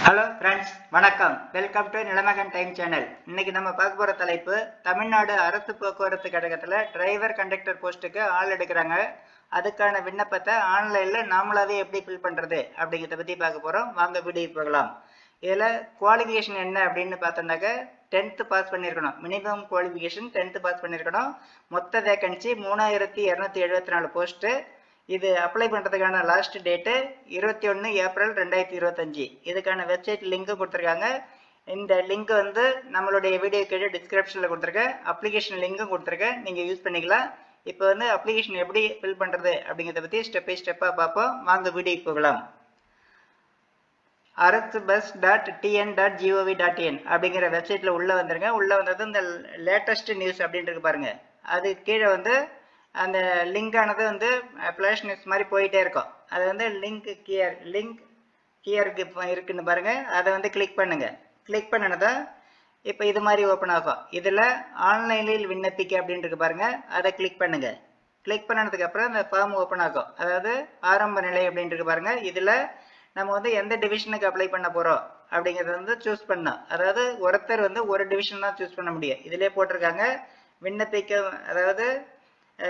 Hello friends, வணக்கம். Welcome to Nilamagan time channel. இன்னைக்கு நம்ம பார்க்க போகிற தலைப்பு, தமிழ்நாடு அரசு போக்குவரத்து கழகத்தில் டிரைவர் கண்டக்டர் போஸ்ட்டுக்கு ஆள் எடுக்கிறாங்க. அதுக்கான விண்ணப்பத்தை ஆன்லைனில் நாமளாவே எப்படி ஃபில் பண்ணுறது அப்படிங்கிறத பற்றி பார்க்க போகிறோம். வாங்க வீடியோ போகலாம். இதில் குவாலிஃபிகேஷன் என்ன அப்படின்னு பார்த்தோம்னாக்க 10th பாஸ் பண்ணியிருக்கணும். மினிமம் குவாலிஃபிகேஷன் 10th பாஸ் பண்ணியிருக்கணும். மொத்த வேகன்சி 3274 போஸ்ட்டு. இது அப்ளை பண்ணுறதுக்கான லாஸ்ட் டேட்டு 21 ஏப்ரல் 2025. இதுக்கான வெப்சைட் லிங்க்கும் கொடுத்துருக்காங்க. இந்த லிங்க் வந்து நம்மளுடைய வீடியோ கீழே டிஸ்கிரிப்ஷனில் கொடுத்துருக்கேன். அப்ளிகேஷன் லிங்க்கும் கொடுத்துருக்கேன், நீங்கள் யூஸ் பண்ணிக்கலாம். இப்போ வந்து அப்ளிகேஷன் எப்படி ஃபில் பண்ணுறது அப்படிங்கிறத பற்றி ஸ்டெப் பை ஸ்டெப்பாக பார்ப்போம். வாங்க வீடியோக்கு போகலாம். arasbus.tn.gov.in அப்படிங்கிற வெப்சைட்டில் உள்ளே வந்துருங்க. உள்ளே வந்தது இந்த லேட்டஸ்ட் நியூஸ் அப்படின்ட்டு பாருங்க. அது கீழே வந்து அந்த லிங்கானது வந்து ஃப்ளாஷ் நியூஸ் மாதிரி போயிட்டே இருக்கும். அது வந்து லிங்க் கியருக்கு இருக்குன்னு பாருங்க. அதை வந்து கிளிக் பண்ணுங்க. கிளிக் பண்ணினதா இப்போ இது மாதிரி ஓப்பன் ஆகும். இதில் ஆன்லைனில் விண்ணப்பிக்க அப்படின்ட்டு பாருங்க. அதை கிளிக் பண்ணுங்க. கிளிக் பண்ணதுக்கு அப்புறம் இந்த ஃபார்ம் ஓப்பன் ஆகும். அதாவது ஆரம்ப நிலை அப்படின்ட்டு பாருங்க. இதில் நம்ம வந்து எந்த டிவிஷனுக்கு அப்ளை பண்ண போறோம் அப்படிங்கறத வந்து சூஸ் பண்ணோம். அதாவது ஒருத்தர் வந்து ஒரு டிவிஷன் தான் சூஸ் பண்ண முடியும். இதிலே போட்டிருக்காங்க, அதாவது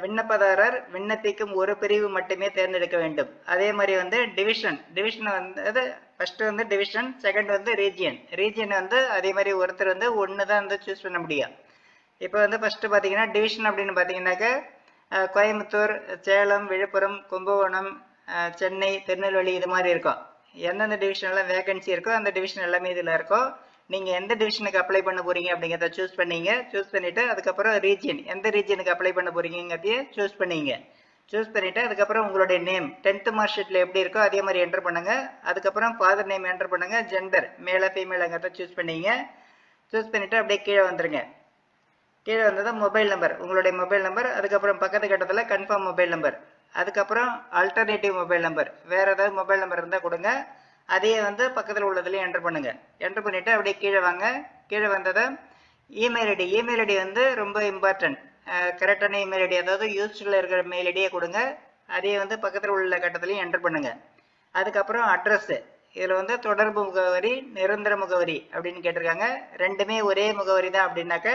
விண்ணப்பதாரர் விண்ணப்பிக்கும் ஒரு பிரிவு மட்டுமே தேர்ந்தெடுக்க வேண்டும். அதே மாதிரி வந்து டிவிஷன் வந்து ஃபர்ஸ்ட் வந்து டிவிஷன், செகண்ட் வந்து ரீஜியன் வந்து அதே மாதிரி ஒருத்தர் வந்து ஒன்று தான் வந்து சூஸ் பண்ண முடியும். இப்போ வந்து ஃபர்ஸ்ட் பார்த்தீங்கன்னா டிவிஷன் அப்படின்னு பார்த்தீங்கன்னாக்க கோயம்புத்தூர், சேலம், விழுப்புரம், கும்பகோணம், சென்னை, திருநெல்வேலி இது மாதிரி இருக்கும். எந்தெந்த டிவிஷன்லாம் வேகன்சி இருக்கோ அந்த டிவிஷன் எல்லாமே இதில் இருக்கும். நீங்கள் எந்த டிவிஷனுக்கு அப்ளை பண்ண போறீங்க அப்படிங்கிறத சூஸ் பண்ணீங்க. சூஸ் பண்ணிட்டு அதுக்கப்புறம் ரீஜியன், எந்த ரீஜியனுக்கு அப்ளை பண்ண போறீங்கிறதையே சூஸ் பண்ணீங்க. சூஸ் பண்ணிட்டு அதுக்கப்புறம் உங்களுடைய நேம் 10th மார்க் ஷீட்டில் எப்படி இருக்கோ அதே மாதிரி என்டர் பண்ணுங்க. அதுக்கப்புறம் ஃபாதர் நேம் என்டர் பண்ணுங்க. ஜெண்டர் மேலே ஃபீமேலுங்கிறத சூஸ் பண்ணீங்க. சூஸ் பண்ணிட்டு அப்படியே கீழே வந்துருங்க. கீழே வந்தது மொபைல் நம்பர், உங்களுடைய மொபைல் நம்பர். அதுக்கப்புறம் பக்கத்து கட்டத்தில் கன்ஃபார்ம் மொபைல் நம்பர். அதுக்கப்புறம் ஆல்டர்னேட்டிவ் மொபைல் நம்பர், வேற ஏதாவது மொபைல் நம்பர் இருந்தால் கொடுங்க. அதையே வந்து பக்கத்தில் உள்ளதுலேயும் என்டர் பண்ணுங்க. என்டர் பண்ணிட்டு அப்படியே கீழே வாங்க. கீழே வந்ததை இமெயில் ஐடி வந்து ரொம்ப இம்பார்ட்டன்ட். கரெக்டான இமெயில் ஐடி, அதாவது யூஸ்டில் இருக்கிற மெயில் ஐடியை கொடுங்க. அதையே வந்து பக்கத்தில் உள்ள கட்டத்துலையும் என்டர் பண்ணுங்க. அதுக்கப்புறம் அட்ரஸ், இதில் வந்து தொடர்பு முகவரி, நிரந்தர முகவரி அப்படின்னு கேட்டிருக்காங்க. ரெண்டுமே ஒரே முகவரி தான் அப்படின்னாக்க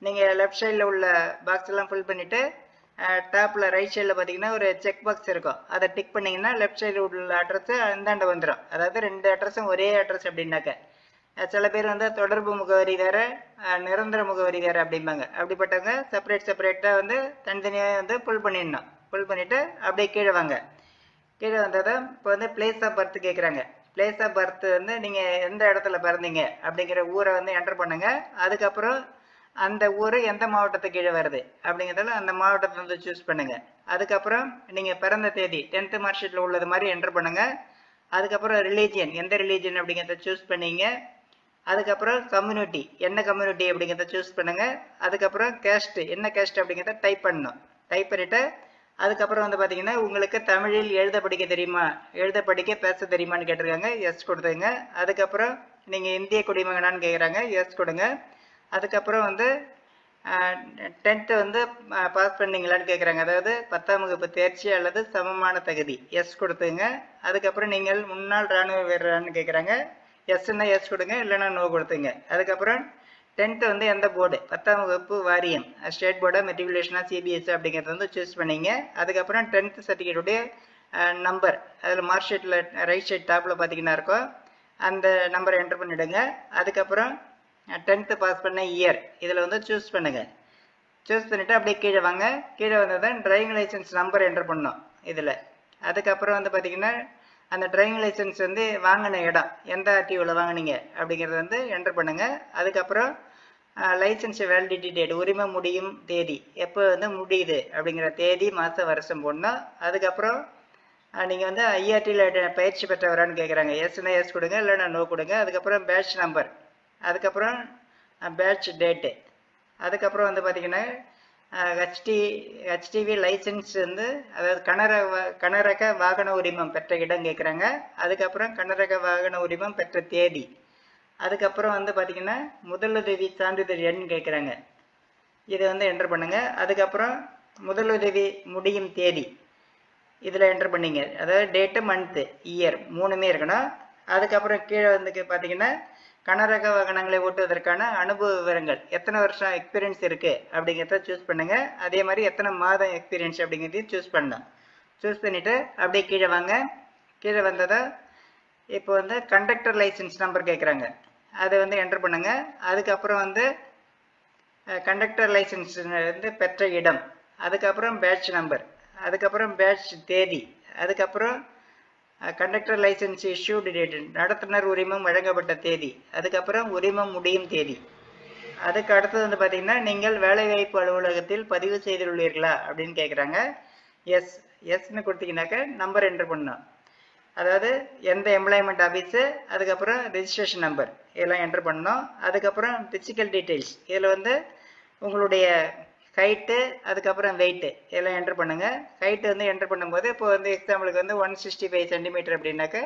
நீங்கள் லெஃப்ட் சைடில் உள்ள பாக்ஸ் எல்லாம் ஃபில் பண்ணிவிட்டு டாப்பில் ரைட் சைடில் பார்த்தீங்கன்னா ஒரு செக் பாக்ஸ் இருக்கும். அதை டிக் பண்ணிங்கன்னா லெஃப்ட் சைடில் உள்ள அட்ரஸ் அந்தாண்ட வந்துடும். அதாவது ரெண்டு அட்ரஸும் ஒரே அட்ரஸ் அப்படின்னாக்க. சில பேர் வந்து தொடர்பு முகவரி வேறு, நிரந்தர முகவரி வேறு அப்படிம்பாங்க. அப்படிப்பட்டவங்க செப்பரேட்டாக வந்து தனித்தனியாக வந்து ஃபுல் பண்ணிடணும். ஃபுல் பண்ணிவிட்டு அப்படியே கீழே வாங்க. கீழே வந்ததை இப்போ வந்து பிளேஸ் ஆஃப் பர்த் கேட்குறாங்க. பிளேஸ் ஆஃப் பர்த் வந்து நீங்கள் எந்த இடத்துல பிறந்தீங்க அப்படிங்கிற ஊரை வந்து என்டர் பண்ணுங்க. அதுக்கப்புறம் அந்த ஊர் எந்த மாவட்டத்துக்கு கீழே வருது அப்படிங்கிறதால அந்த மாவட்டத்தை வந்து சூஸ் பண்ணுங்க. அதுக்கப்புறம் நீங்கள் பிறந்த தேதி 10th மார்க் ஷீட்டில் உள்ளது மாதிரி என்டர் பண்ணுங்க. அதுக்கப்புறம் ரிலீஜியன், எந்த ரிலீஜியன் அப்படிங்கிறத சூஸ் பண்ணீங்க. அதுக்கப்புறம் கம்யூனிட்டி, என்ன கம்யூனிட்டி அப்படிங்கிறத சூஸ் பண்ணுங்க. அதுக்கப்புறம் கேஸ்ட், என்ன கேஸ்ட் அப்படிங்கிறத டைப் பண்ணணும். டைப் பண்ணிட்டு அதுக்கப்புறம் வந்து பார்த்தீங்கன்னா உங்களுக்கு தமிழில் எழுத படிக்க தெரியுமா, எழுத படிக்க பேச தெரியுமான்னு கேட்டிருக்காங்க. எஸ் கொடுத்துங்க. அதுக்கப்புறம் நீங்கள் இந்திய குடிமகனான்னு கேட்குறாங்க. எஸ் கொடுங்க. அதுக்கப்புறம் வந்து 10th வந்து பாஸ் பண்ணீங்களான்னு கேட்குறாங்க. அதாவது 10ஆம் வகுப்பு தேர்ச்சி அல்லது சமமான தகுதி. எஸ் கொடுத்துங்க. அதுக்கப்புறம் நீங்கள் முன்னாள் இராணுவ வீரரான்னு கேட்குறாங்க. எஸ்ன்னா எஸ் கொடுங்க, இல்லைன்னா நோ கொடுத்துங்க. அதுக்கப்புறம் 10th வந்து எந்த போர்டு, 10ஆம் வகுப்பு வாரியம், ஸ்டேட் போர்டா மெட்ரிகுலேஷனா சிபிஎஸ்சி அப்படிங்கிறத வந்து சூஸ் பண்ணீங்க. அதுக்கப்புறம் 10th சர்டிஃபிகேட்டுடைய நம்பர், அதில் மார்க் ஷீட்டில் ரைட் சைட் டாப்பில் பார்த்தீங்கன்னா இருக்கும், அந்த நம்பரை என்டர் பண்ணிவிடுங்க. அதுக்கப்புறம் 10th பாஸ் பண்ண இயர் இதில் வந்து சூஸ் பண்ணுங்க. சூஸ் பண்ணிவிட்டு அப்படியே கீழே வாங்க. கீழே வந்ததான் டிரைவிங் லைசன்ஸ் நம்பர் என்டர் பண்ணோம் இதில். அதுக்கப்புறம் வந்து பார்த்தீங்கன்னா அந்த டிரைவிங் லைசன்ஸ் வந்து வாங்கின இடம், எந்த ஆர்டிஓவில் வாங்கினீங்க அப்படிங்கிறத வந்து என்டர் பண்ணுங்க. அதுக்கப்புறம் லைசன்ஸ் வேலிடிட்டி டேட், உரிமை முடியும் தேதி, எப்போ வந்து முடியுது அப்படிங்கிற தேதி, மாதம், வருஷம் போடணும். அதுக்கப்புறம் நீங்கள் வந்து ஐஆர்டியில் பயிற்சி பெற்றவரான்னு கேட்குறாங்க. எஸ்னா எஸ் கொடுங்க, இல்லைன்னா நோ கொடுங்க. அதுக்கப்புறம் பேட்ச் நம்பர், அதுக்கப்புறம் பேட்ச் டேட்டு, அதுக்கப்புறம் வந்து பார்த்தீங்கன்னா ஹெச்டிவி லைசன்ஸ் வந்து, அதாவது கனரக வாகன உரிமம் பெற்ற இடம் கேட்குறாங்க. அதுக்கப்புறம் கனரக வாகன உரிமம் பெற்ற தேதி. அதுக்கப்புறம் வந்து பார்த்தீங்கன்னா முதலுதவி சான்றிதழ் எண் கேட்குறாங்க. இதை வந்து என்டர் பண்ணுங்க. அதுக்கப்புறம் முதலுதவி முடியும் தேதி இதில் என்டர் பண்ணீங்க. அதாவது டேட்டு, மந்த்து, இயர் மூணுமே இருக்கணும். அதுக்கப்புறம் கீழே வந்து பார்த்தீங்கன்னா கனரக வாகனங்களை ஓட்டுவதற்கான அனுபவ விவரங்கள், எத்தனை வருஷம் எக்ஸ்பீரியன்ஸ் இருக்கு அப்படிங்கிறத சூஸ் பண்ணுங்க. அதே மாதிரி எத்தனை மாதம் எக்ஸ்பீரியன்ஸ் அப்படிங்கிறதையும் சூஸ் பண்ணலாம். சூஸ் பண்ணிட்டு அப்படியே கீழே வாங்க. கீழே வந்ததை இப்போ வந்து கண்டக்டர் லைசன்ஸ் நம்பர் கேட்குறாங்க, அதை வந்து என்டர் பண்ணுங்க. அதுக்கப்புறம் வந்து கண்டக்டர் லைசன்ஸ் வந்து பெற்ற இடம், அதுக்கப்புறம் பேட்ச் நம்பர், அதுக்கப்புறம் பேட்ச் தேதி, அதுக்கப்புறம் கண்டக்டர் லைசன்ஸ் இஷ்யூடு டேட், நடத்துனர் உரிமம் வழங்கப்பட்ட தேதி, அதுக்கப்புறம் உரிமம் முடியும் தேதி. அதுக்கு அடுத்தது வந்து பார்த்தீங்கன்னா நீங்கள் வேலைவாய்ப்பு அலுவலகத்தில் பதிவு செய்துள்ளீர்களா அப்படின்னு கேட்குறாங்க. எஸ், எஸ்ன்னு கொடுத்தீங்கன்னாக்க நம்பர் என்டர் பண்ணணும். அதாவது எந்த எம்ப்ளாய்மெண்ட் ஆஃபீஸு, அதுக்கப்புறம் ரெஜிஸ்ட்ரேஷன் நம்பர் இதெல்லாம் என்டர் பண்ணணும். அதுக்கப்புறம் ஃபிசிக்கல் டீட்டெயில்ஸ், இதில் வந்து உங்களுடைய ஹைட்டு, அதுக்கப்புறம் வெயிட்டு இதெல்லாம் என்டர் பண்ணுங்கள். ஹைட்டு வந்து என்டர் பண்ணும்போது இப்போ வந்து எக்ஸாம்பிளுக்கு வந்து 165 சென்டிமீட்டர் அப்படின்னாக்க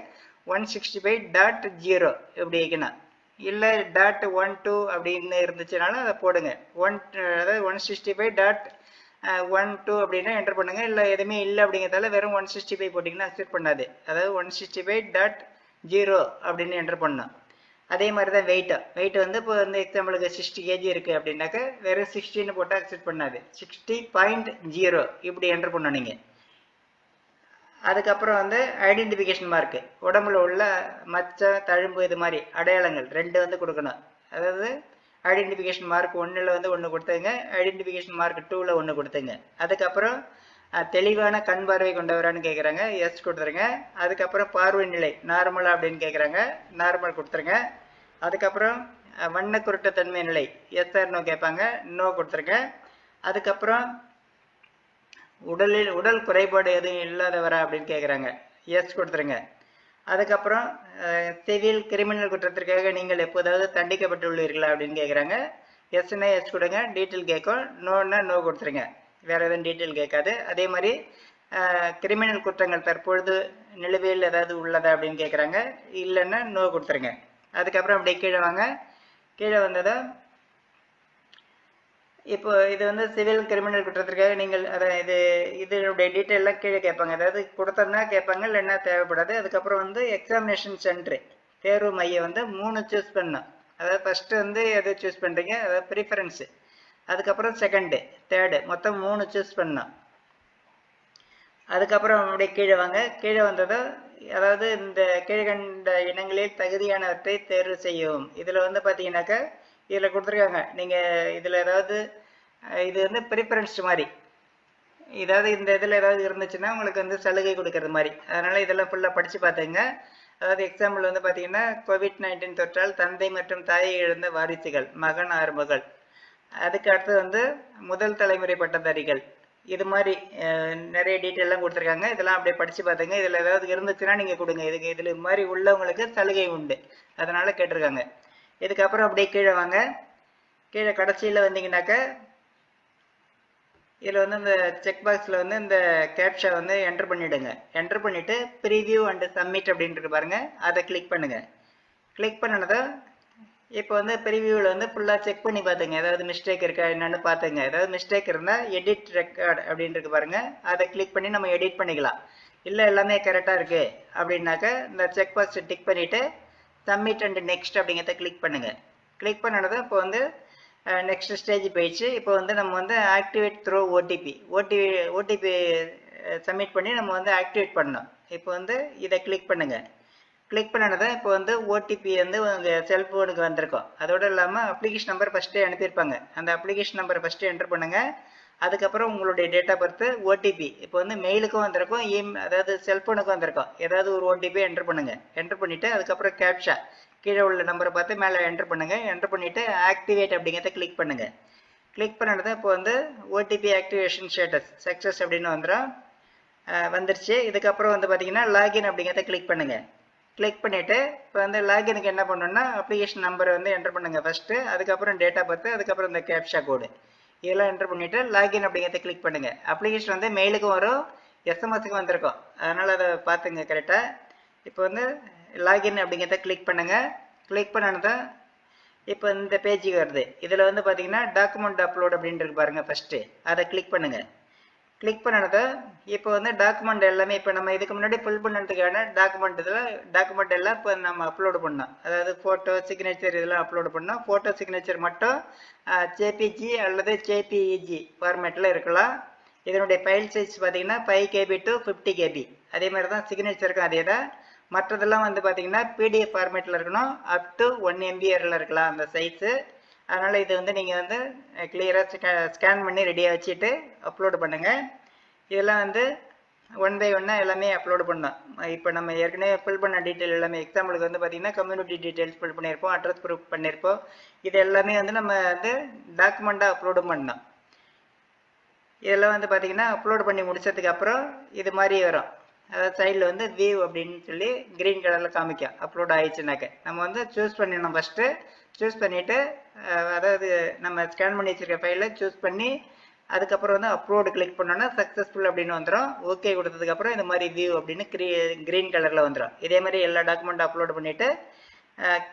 165.0 இப்படி வைக்கணும். இல்லை .12 அப்படின்னு இருந்துச்சுனாலும் அதை போடுங்க. அதாவது 165.12 அப்படின்னா என்டர் பண்ணுங்க. இல்லை எதுவுமே இல்லை அப்படிங்கிறதால வெறும் 165 போட்டிங்கன்னா அக்செப்ட் பண்ணாது. அதாவது 165.0 அப்படின்னு என்டர் பண்ணணும். அதே மாதிரி தான் வெயிட் வந்து இப்போ வந்து எக்ஸாம்பிளுக்கு 60 kg இருக்குது அப்படின்னாக்க வெறும் 60ன்னு போட்டால் அக்செப்ட் பண்ணாது. 60.0 இப்படி என்டர் பண்ணணும் நீங்கள். அதுக்கப்புறம் வந்து ஐடென்டிஃபிகேஷன் மார்க்கு, உடம்புல உள்ள மச்சம், தழும்பு இது மாதிரி அடையாளங்கள் 2 வந்து கொடுக்கணும். அதாவது ஐடென்டிஃபிகேஷன் மார்க் 1ல் வந்து 1 கொடுத்துங்க, ஐடென்டிஃபிகேஷன் மார்க் 2ல் 1 கொடுத்துங்க. அதுக்கப்புறம் தெளிவான கண் பார்வை கொண்டவரான்னு கேட்குறாங்க, எஸ் கொடுத்துருங்க. அதுக்கப்புறம் பார்வை நிலை நார்மலா அப்படின்னு கேட்குறாங்க, நார்மல் கொடுத்துருங்க. அதுக்கப்புறம் வண்ண குருட்டுத்தன்மை நிலை, எஸ் ஆர் நோ கேட்பாங்க, நோ கொடுத்துருங்க. அதுக்கப்புறம் உடல் குறைபாடு எதுவும் இல்லாதவரா அப்படின்னு கேட்குறாங்க, எஸ் கொடுத்துருங்க. அதுக்கப்புறம் சிவில் கிரிமினல் குற்றத்திற்காக நீங்கள் எப்போதாவது தண்டிக்கப்பட்டுள்ளீர்களா அப்படின்னு கேட்குறாங்க, எஸ்ன்னா எஸ் கொடுங்க, டீட்டெயில் கேட்கும். நோன்னா நோ கொடுத்துருங்க, வேறு எதுவும் டீட்டெயில் கேட்காது. அதே மாதிரி கிரிமினல் குற்றங்கள் தற்பொழுது நிலுவையில் ஏதாவது உள்ளதா அப்படின்னு கேட்குறாங்க, இல்லைன்னா நோ கொடுத்துருங்க. அதுக்கப்புறம் அப்படியே கீழே வாங்க. கீழே வந்ததை இப்போ இது வந்து சிவில் கிரிமினல் குற்றத்திற்காக நீங்கள் அதை இதனுடைய டீட்டெயிலாம் கீழே கேட்பாங்க. அதாவது கொடுத்தோம்னா கேட்பாங்க, இல்லைன்னா தேவைப்படாது. அதுக்கப்புறம் வந்து எக்ஸாமினேஷன் சென்டரு, தேர்வு மையம் வந்து 3 சூஸ் பண்ணணும். அதாவது ஃபஸ்ட்டு வந்து எது சூஸ் பண்ணுறீங்க, அதாவது ப்ரிஃபரன்ஸு, அதுக்கப்புறம் செகண்டு, தேர்டு, மொத்தம் 3 சூஸ் பண்ணணும். அதுக்கப்புறம் அப்படியே கீழே வாங்க. கீழே வந்ததோ அதாவது இந்த கீழ்கண்ட இனங்களில் தகுதியானவற்றை தேர்வு செய்யவும். இதில் வந்து பார்த்தீங்கன்னாக்கா இதில் கொடுத்துருக்காங்க, நீங்கள் இதில் ஏதாவது இது வந்து ப்ரிஃபரன்ஸ் மாதிரி, ஏதாவது இந்த இதில் ஏதாவது இருந்துச்சுன்னா உங்களுக்கு வந்து சலுகை கொடுக்கறது மாதிரி. அதனால் இதெல்லாம் ஃபுல்லாக படித்து பார்த்துங்க. அதாவது எக்ஸாம்பிள் வந்து பார்த்தீங்கன்னா COVID-19 தொற்றால் தந்தை மற்றும் தாயை இழந்த வாரிசுகள், மகன் ஆறு மகள். அதுக்கு அடுத்து வந்து முதல் தலைமுறை பட்டதாரிகள், இது மாதிரி நிறைய டீட்டெயிலாம் கொடுத்துருக்காங்க. இதெல்லாம் அப்படியே படித்து பார்த்துங்க. இதில் ஏதாவது இருந்துச்சுன்னா நீங்கள் கொடுங்க. இதில் இது மாதிரி உள்ளவங்களுக்கு சலுகை உண்டு, அதனால் கேட்டிருக்காங்க. இதுக்கப்புறம் அப்படியே கீழே வாங்க. கீழே கடைசியில் வந்தீங்கன்னாக்கா இதில் வந்து இந்த செக் பாக்ஸில் வந்து இந்த கேப்ஷா வந்து என்டர் பண்ணிவிடுங்க. என்டர் பண்ணிவிட்டு ப்ரீவியூ அண்டு சப்மிட் அப்படின்ட்டு பாருங்க, அதை கிளிக் பண்ணுங்கள். கிளிக் பண்ணினதை இப்போ வந்து ப்ரிவியூவில் வந்து ஃபுல்லாக செக் பண்ணி பார்த்துங்க, ஏதாவது மிஸ்டேக் இருக்கா என்னன்னு பார்த்துங்க. ஏதாவது மிஸ்டேக் இருந்தால் எடிட் ரெக்கார்ட் அப்படின்ட்டு பாருங்க, அதை கிளிக் பண்ணி நம்ம எடிட் பண்ணிக்கலாம். இல்லை எல்லாமே கரெக்டாக இருக்குது அப்படின்னாக்க இந்த செக் பாக்ஸை டிக் பண்ணிவிட்டு சப்மிட் அண்ட் நெக்ஸ்ட் அப்படிங்கிறத கிளிக் பண்ணுங்கள். கிளிக் பண்ணினதை இப்போ வந்து நெக்ஸ்ட் ஸ்டேஜ் போயிடுச்சு. இப்போ வந்து நம்ம வந்து ஆக்டிவேட் த்ரோ ஓடிபி சப்மிட் பண்ணி நம்ம வந்து ஆக்டிவேட் பண்ணோம். இப்போ வந்து இதை கிளிக் பண்ணுங்கள். கிளிக் பண்ணினதை இப்போ வந்து ஓடிபி வந்து உங்கள் செல்ஃபோனுக்கு வந்திருக்கும். அதோடு இல்லாமல் அப்ளிகேஷன் நம்பர் ஃபஸ்ட்டே அனுப்பியிருப்பாங்க, அந்த அப்ளிகேஷன் நம்பரை ஃபஸ்ட்டு என்டர் பண்ணுங்கள். அதுக்கப்புறம் உங்களுடைய டேட் ஆஃப் பர்த்து, ஓடிபி இப்போ வந்து மெயிலுக்கும் வந்திருக்கும், அதாவது செல்ஃபோனுக்கும் வந்திருக்கும். ஏதாவது ஒரு ஓடிபி என்டர் பண்ணுங்கள். என்டர் பண்ணிவிட்டு அதுக்கப்புறம் கேப்ஷா கீழே உள்ள நம்பரை பார்த்து மேலே என்டர் பண்ணுங்கள். என்டர் பண்ணிவிட்டு ஆக்டிவேட் அப்படிங்கிறத கிளிக் பண்ணுங்கள். கிளிக் பண்ணினது இப்போ வந்து ஓடிபி ஆக்டிவேஷன் ஸ்டேட்டஸ் சக்ஸஸ் அப்படின்னு வந்துருச்சு. இதுக்கப்புறம் வந்து பார்த்தீங்கன்னா லாகின் அப்படிங்கிறத கிளிக் பண்ணுங்கள். கிளிக் பண்ணிவிட்டு இப்போ வந்து லாகினுக்கு என்ன பண்ணணும்னா அப்ளிகேஷன் நம்பரை வந்து என்டர் பண்ணுங்கள் ஃபஸ்ட்டு, அதுக்கப்புறம் டேட் ஆஃப் பர்த்து, அதுக்கப்புறம் இந்த கேப்ஷா கோடு இதெல்லாம் என்டர் பண்ணிவிட்டு லாகின் அப்படிங்கிறத கிளிக் பண்ணுங்கள். அப்ளிகேஷன் வந்து மெயிலுக்கும் வரும், எஸ்எம்எஸ்க்கும் வந்திருக்கும், அதனால் அதை பார்த்துங்க கரெக்டாக. இப்போ வந்து லாகின் அப்படிங்கிறத கிளிக் பண்ணுங்கள். கிளிக் பண்ணதான் இப்போ இந்த பேஜுக்கு வருது. இதில் வந்து பார்த்தீங்கன்னா டாக்குமெண்ட் அப்லோட் அப்படின்ட்டு பாருங்கள், ஃபஸ்ட்டு அதை கிளிக் பண்ணுங்கள். கிளிக் பண்ணனதை இப்போ வந்து டாக்குமெண்ட் எல்லாமே இப்போ நம்ம இதுக்கு முன்னாடி ஃபில் பண்ணதுக்கான டாக்குமெண்ட் எல்லாம் இப்போ நம்ம அப்லோடு பண்ணோம். அதாவது ஃபோட்டோ சிக்னேச்சர் இதெல்லாம் அப்லோடு பண்ணோம். ஃபோட்டோ சிக்னேச்சர் மட்டும் ஜேபிஜி அல்லது ஜேபிஇஜி ஃபார்மேட்டில் இருக்கலாம். இதனுடைய ஃபைல் சைஸ் பார்த்தீங்கன்னா 5 KB to 50 KB. அதே மாதிரி தான் சிக்னேச்சருக்கும் அதே தான். மற்றதெல்லாம் வந்து பார்த்தீங்கன்னா பிடிஎஃப் ஃபார்மேட்டில் இருக்கணும். அப் டு 1 MB இருக்கலாம் அந்த சைஸு. அதனால் இது வந்து நீங்கள் வந்து கிளியராக ஸ்கேன் பண்ணி ரெடியாக வச்சுட்டு அப்லோடு பண்ணுங்கள். இதெல்லாம் வந்து 1 by 1 எல்லாமே அப்லோடு பண்ணோம். இப்போ நம்ம ஏற்கனவே ஃபில் பண்ண டீட்டெயில் எல்லாமே எக்ஸாம்பிளுக்கு வந்து பார்த்தீங்கன்னா கம்யூனிட்டி டீட்டெயில்ஸ் ஃபில் பண்ணியிருப்போம், அட்ரஸ் ப்ரூஃப் பண்ணியிருப்போம். இது எல்லாமே வந்து நம்ம வந்து டாக்குமெண்ட்டாக அப்லோடு பண்ணோம். இதெல்லாம் வந்து பார்த்தீங்கன்னா அப்லோடு பண்ணி முடிச்சதுக்கு அப்புறம் இது மாதிரி வரும். அதாவது சைடில் வந்து வியூ அப்படின்னு சொல்லி க்ரீன் கலரில் காமிக்கும் அப்லோட் ஆயிடுச்சுனாக்க. நம்ம வந்து சூஸ் பண்ணிடணும். ஃபஸ்ட்டு சூஸ் பண்ணிவிட்டு அதாவது நம்ம ஸ்கேன் பண்ணி வச்சுருக்க ஃபைலை சூஸ் பண்ணி அதுக்கப்புறம் வந்து அப்லோடு கிளிக் பண்ணோன்னா சக்ஸஸ்ஃபுல் அப்படின்னு வந்துடும். ஓகே கொடுத்ததுக்கப்புறம் இந்த மாதிரி வியூ அப்படின்னு க்ரீன் கலரில் வந்துடும். இதே மாதிரி எல்லா டாக்குமெண்ட்டும் அப்லோடு பண்ணிவிட்டு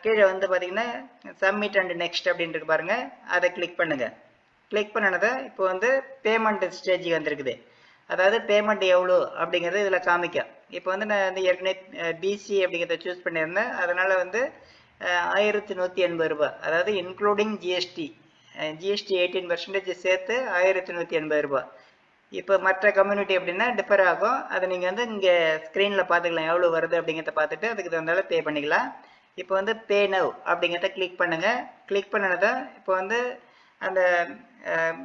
கீழே வந்து பார்த்தீங்கன்னா சப்மிட் அண்ட் நெக்ஸ்ட் அப்படின்னு இருக்கு பாருங்கள், அதை கிளிக் பண்ணுங்கள். கிளிக் பண்ணினதை இப்போ வந்து பேமெண்ட் ஸ்டேஜுக்கு வந்திருக்குது. அதாவது பேமெண்ட் எவ்வளோ அப்படிங்கிறது இதில் காமிக்கும். இப்போ வந்து நான் வந்து ஏற்கனவே பிசி அப்படிங்கிறத சூஸ் பண்ணியிருந்தேன். அதனால் வந்து 1180 ரூபாய், அதாவது இன்க்ளூடிங் ஜிஎஸ்டி 18% சேர்த்து 1180 ரூபாய். இப்போ மற்ற கம்யூனிட்டி அப்படின்னா டிஃபர் ஆகும். அதை நீங்கள் வந்து இங்கே ஸ்க்ரீனில் பார்த்துக்கலாம் எவ்வளோ வருது அப்படிங்கிறத பார்த்துட்டு அதுக்கு தகுந்தாலும் பே பண்ணிக்கலாம். இப்போ வந்து பே நவ் அப்படிங்கிறத கிளிக் பண்ணுங்கள். கிளிக் பண்ணினதான் இப்போ வந்து அந்த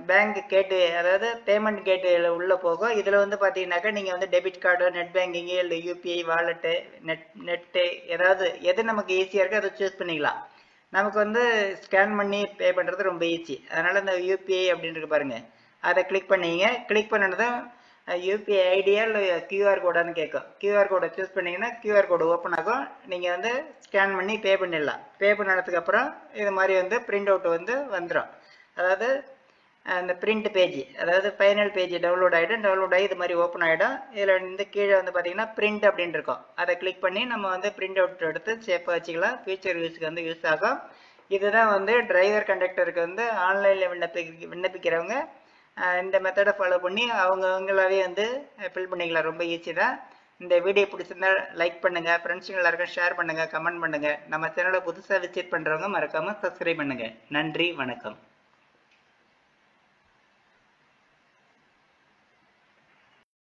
பேங்க் கேட்டு அதாவது பேமெண்ட் கேட்டு உள்ளே போகும். இதில் வந்து பார்த்தீங்கன்னாக்கா நீங்கள் வந்து டெபிட் கார்டு, நெட் பேங்கிங்கு இல்லை யூபிஐ வாலெட்டு, நெட்டு எது நமக்கு ஈஸியாக இருக்கோ அதை சூஸ் பண்ணிக்கலாம். நமக்கு வந்து ஸ்கேன் பண்ணி பே பண்ணுறது ரொம்ப ஈஸி. அதனால் இந்த யூபிஐ அப்படின்ட்டு பாருங்கள், அதை கிளிக் பண்ணிங்க. கிளிக் பண்ணினதும் யூபிஐ ஐடியா இல்லை கியூஆர் கோடான்னு கேட்கும். கியூஆர் கோடை சூஸ் பண்ணிங்கன்னா கியூஆர் கோடு ஓப்பன் ஆகும். நீங்கள் வந்து ஸ்கேன் பண்ணி பே பண்ணிடலாம். பே பண்ணதுக்கப்புறம் இது மாதிரி வந்து பிரிண்ட் அவுட் வந்து வந்துடும். அதாவது அந்த பிரிண்ட் பேஜ், அதாவது ஃபைனல் பேஜ் டவுன்லோட் ஆகிடும். டவுன்லோட் ஆகி இது மாதிரி ஓப்பன் ஆகிடும். இதில் வந்து கீழே வந்து பார்த்தீங்கன்னா பிரிண்ட் அப்படின்னு இருக்கும். அதை கிளிக் பண்ணி நம்ம வந்து பிரிண்ட் அவுட் எடுத்து சேஃபாக வச்சுக்கலாம். ஃபியூச்சர் யூஸுக்கு வந்து யூஸ் ஆகும். இதுதான் வந்து டிரைவர் கண்டக்டருக்கு வந்து ஆன்லைனில் விண்ணப்பிக்கிறவங்க இந்த மெத்தடை ஃபாலோ பண்ணி அவங்களாவே வந்து ஃபில் பண்ணிக்கலாம். ரொம்ப ஈஸி தான். இந்த வீடியோ பிடிச்சிருந்தா லைக் பண்ணுங்கள், ஃப்ரெண்ட்ஸுங்க எல்லாருக்கும் ஷேர் பண்ணுங்கள், கமெண்ட் பண்ணுங்கள். நம்ம சேனலை புதுசாக விசிட் பண்ணுறவங்க மறக்காமல் சப்ஸ்கிரைப் பண்ணுங்கள். நன்றி, வணக்கம்.